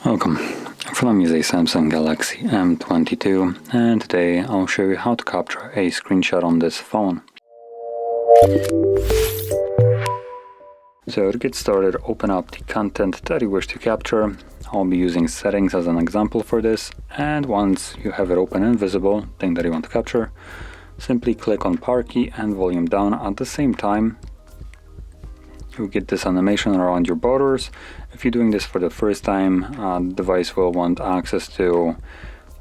Welcome. From me is a Samsung Galaxy M22, and today I'll show you how to capture a screenshot on this phone. So to get started, open up the content that you wish to capture. I'll be using settings as an example for this, and once you have it open and visible, thing that you want to capture, simply click on power key and volume down at the same time. You get this animation around your borders. If you're doing this for the first time, the device will want access to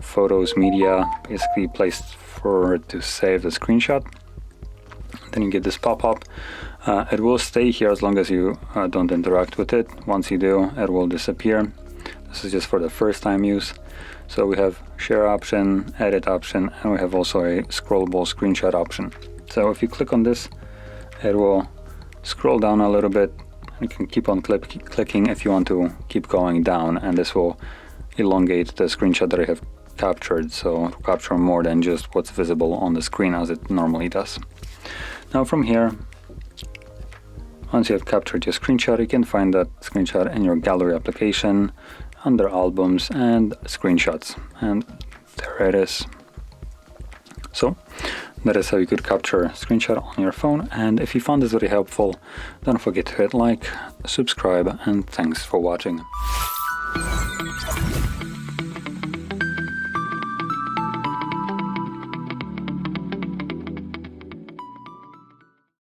photos, media, basically place for it to save the screenshot. Then you get this pop-up. It will stay here as long as you don't interact with it. Once you do, it will disappear. This is just for the first time use. So we have share option, edit option, and we have also a scrollable screenshot option. So if you click on this, it will scroll down a little bit. You can keep on clicking if you want to keep going down, and this will elongate the screenshot that I have captured, so to capture more than just what's visible on the screen as it normally does. Now from here, once you have captured your screenshot, you can find that screenshot in your gallery application under albums and screenshots, and there it is. So that is how you could capture a screenshot on your phone, and if you found this very helpful, don't forget to hit like, subscribe, and thanks for watching.